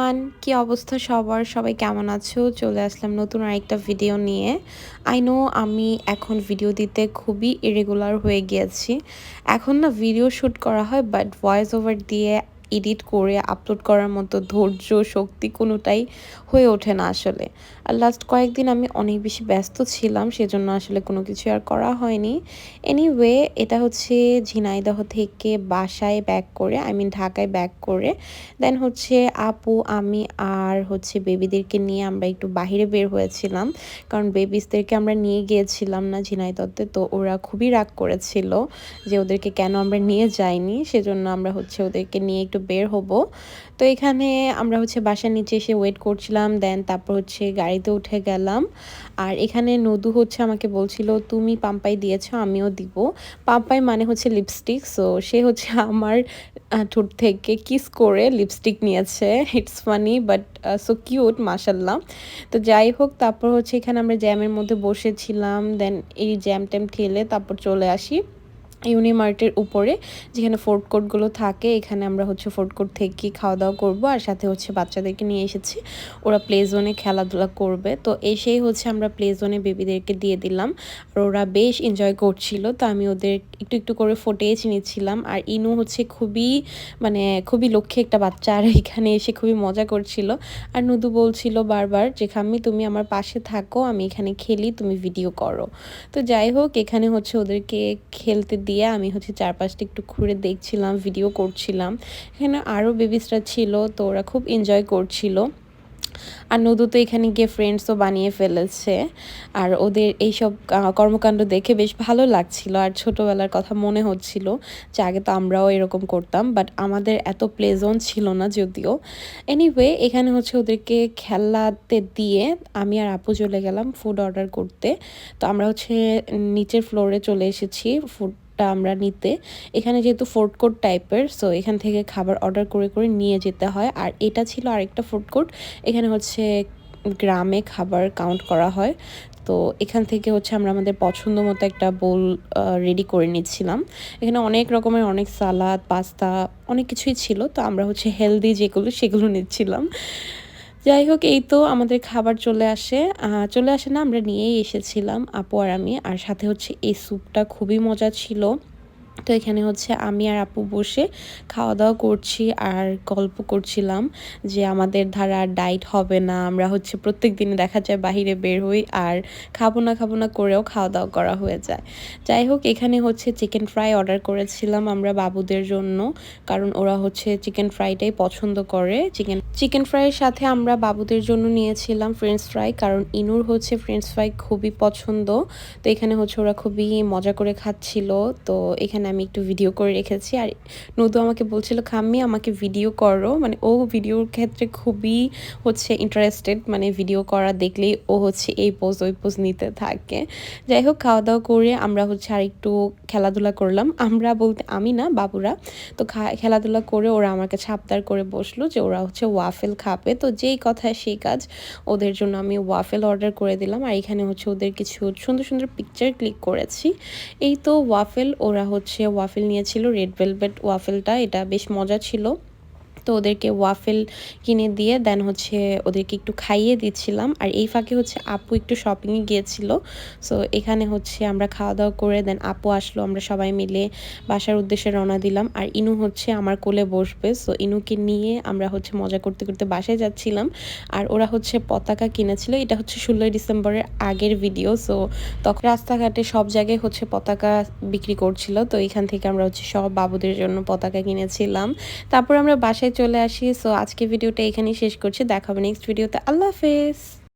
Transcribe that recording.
Everyone, কি অবস্থা সবার? সবাই কেমন আছো? চলে আসলাম নতুন আরেকটা ভিডিও নিয়ে। আই নো আমি এখন ভিডিও দিতে খুবই ইরেগুলার হয়ে গিয়েছি। এখন না ভিডিও শ্যুট করা হয় বাট ভয়েস ওভার দিয়ে এডিট করে আপলোড করার মতো ধৈর্য, শক্তি কোনোটাই হয়ে ওঠে না আসলে। আর লাস্ট কয়েকদিন আমি অনেক বেশি ব্যস্ত ছিলাম, সেজন্য আসলে কোনো কিছু আর করা হয়নি। এনিওয়ে এটা হচ্ছে ঝিনাইদহ থেকে বাসায় ব্যাক করে, ঢাকায় ব্যাক করে দেন হচ্ছে আপু, আমি আর হচ্ছে বেবিদেরকে নিয়ে আমরা একটু বাহিরে বের হয়েছিলাম। কারণ বেবিসদেরকে আমরা নিয়ে গিয়েছিলাম না ঝিনাইদহতে, তো ওরা খুবই রাগ করেছিল যে ওদেরকে কেন আমরা নিয়ে যাইনি। সেজন্য আমরা হচ্ছে ওদেরকে নিয়ে একটু বের হব। তো এখানে আমরা হচ্ছে বাসার নিচে এসে ওয়েট করছিলাম, দেন তারপর হচ্ছে গাড়িতে উঠে গেলাম। আর এখানে নদু হচ্ছে আমাকে বলছিল তুমি পাম্পাই দিয়েছো, আমিও দিব। পাম্পাই মানে হচ্ছে লিপস্টিক, সো সে হচ্ছে আমার ঠোঁট থেকে কিস করে লিপস্টিক নিয়েছে। It's funny but so cute, মাশাল্লাহ। তো যাই হোক, তারপর হচ্ছে এখানে আমরা জ্যামের মধ্যে বসেছিলাম, দেন এই জ্যাম ট্যাম ঠেলে তারপর চলে আসি ইউনিমার্টের উপরে, যেখানে ফুড কোর্টগুলো থাকে। এখানে আমরা হচ্ছে ফুড কোর্ট থেকে খাওয়া দাওয়া করবো, আর সাথে হচ্ছে বাচ্চাদেরকে নিয়ে এসেছি, ওরা প্লে জোনে খেলাধুলা করবে। তো এসেই হচ্ছে আমরা প্লে জোনে বেবিদেরকে দিয়ে দিলাম, আর ওরা বেশ এনজয় করছিল। তো আমি ওদের একটু একটু করে ফুটেজ নিচ্ছিলাম। আর ইনু হচ্ছে খুবই লক্ষ্মী একটা বাচ্চা, আর এখানে এসে খুবই মজা করছিল। আর নুদু বলছিল বারবার যে খাম্মি তুমি আমার পাশে থাকো, আমি এখানে খেলি, তুমি ভিডিও করো। তো যাই হোক, এখানে হচ্ছে ওদেরকে খেলতে দিয়ে আমি হচ্ছে চারপাশটা একটু ঘুরে দেখছিলাম, ভিডিও করছিলাম। এখানে আরও বেবিসরা ছিল, তো ওরা খুব এনজয় করছিল। আর নদু তো এখানে গিয়ে ফ্রেন্ডসও বানিয়ে ফেলেছে। আর ওদের এইসব কর্মকাণ্ড দেখে বেশ ভালো লাগছিল, আর ছোটোবেলার কথা মনে হচ্ছিল যে আগে তো আমরাও এরকম করতাম, বাট আমাদের এত প্লে জোন ছিল না যদিও। এনিওয়ে এখানে হচ্ছে ওদেরকে খেলাতে দিয়ে আমি আর আপু চলে গেলাম ফুড অর্ডার করতে। তো আমরা হচ্ছে নিচের ফ্লোরে চলে এসেছি ফুডটা আমরা নিতে। এখানে যেহেতু ফুড কোর্ট টাইপের, সো এখান থেকে খাবার অর্ডার করে করে নিয়ে যেতে হয়। আর এটা ছিল আরেকটা ফুড কোর্ট, এখানে হচ্ছে গ্রামে খাবার কাউন্ট করা হয়। তো এখান থেকে হচ্ছে আমরা আমাদের পছন্দ মতো একটা বোল রেডি করে নিচ্ছিলাম। এখানে অনেক রকমের অনেক সালাদ, পাস্তা, অনেক কিছুই ছিল। তো আমরা হচ্ছে হেলদি যেগুলো সেগুলো নিচ্ছিলাম। যাই হোক, এই তো আমাদের খাবার চলে আসে না, আমরা নিয়েই এসেছিলাম আপু আর আমি। আর সাথে হচ্ছে এই স্যুপটা খুবই মজা ছিল। তো এখানে হচ্ছে আমি আর আপু বসে খাওয়া দাওয়া করছি আর গল্প করছিলাম যে আমাদের ধারা আর ডাইট হবে না, আমরা হচ্ছে প্রত্যেক দিনে দেখা যায় বাহিরে বের হই আর খাবো না করেও খাওয়া দাওয়া করা হয়ে যায়। যাই হোক, এখানে হচ্ছে চিকেন ফ্রাই অর্ডার করেছিলাম আমরা বাবুদের জন্য, কারণ ওরা হচ্ছে চিকেন ফ্রাইটাই পছন্দ করে। চিকেন ফ্রাইয়ের সাথে আমরা বাবুদের জন্য নিয়েছিলাম ফ্রেঞ্চ ফ্রাই, কারণ ইনুর হচ্ছে ফ্রেঞ্চ ফ্রাই খুবই পছন্দ। তো এখানে হচ্ছে ওরা খুবই মজা করে খাচ্ছিল। তো এখানে আমি একটু ভিডিও করে রেখেছি। আর নদু আমাকে বলছিল খাম্মি আমাকে ভিডিও করো, মানে ও ভিডিওর ক্ষেত্রে খুবই হচ্ছে ইন্টারেস্টেড, মানে ভিডিও করা দেখলেই ও হচ্ছে এই পোজ ওই পোজ নিতে থাকে। যাই হোক, খাওয়া দাওয়া করে আমরা হচ্ছে আর একটু খেলাধুলা করলাম, আমরা বলতে আমি না, বাবুরা। তো খেলাধুলা করে ওরা আমার কাছে আবদার করে বসলো যে ওরা হচ্ছে ওয়াফেল খাবে। তো যেই কথা সেই কাজ, ওদের জন্য আমি ওয়াফেল অর্ডার করে দিলাম। আর এখানে হচ্ছে ওদের কিছু সুন্দর সুন্দর পিকচার ক্লিক করেছি। এই তো ওয়াফেল, ওরা হচ্ছে ওয়াফেল নিয়েছিল, রেড ভেলভেট ওয়াফেলটা, এটা বেশ মজা ছিল। তো ওদেরকে ওয়াফেল কিনে দিয়ে দেন হচ্ছে ওদেরকে একটু খাইয়ে দিচ্ছিলাম। আর এই ফাঁকে হচ্ছে আপু একটু শপিংয়ে গিয়েছিল। সো এখানে হচ্ছে আমরা খাওয়া দাওয়া করে দেন আপু আসলো, আমরা সবাই মিলে বাসার উদ্দেশ্যে রওনা দিলাম। আর ইনু হচ্ছে আমার কোলে বসবে, সো ইনুকে নিয়ে আমরা হচ্ছে মজা করতে করতে বাসায় যাচ্ছিলাম। আর ওরা হচ্ছে পতাকা কিনেছিল, এটা হচ্ছে 16ই ডিসেম্বরের আগের ভিডিও। সো তখন রাস্তাঘাটে সব জায়গায় হচ্ছে পতাকা বিক্রি করছিল, তো এখান থেকে আমরা হচ্ছে সব বাবুদের জন্য পতাকা কিনেছিলাম। তারপর আমরা বাসায় চলে আসি। সো আজকে ভিডিওটা এখানেই শেষ করছি, দেখা হবে নেক্সট ভিডিওতে। আল্লাহ হাফেজ।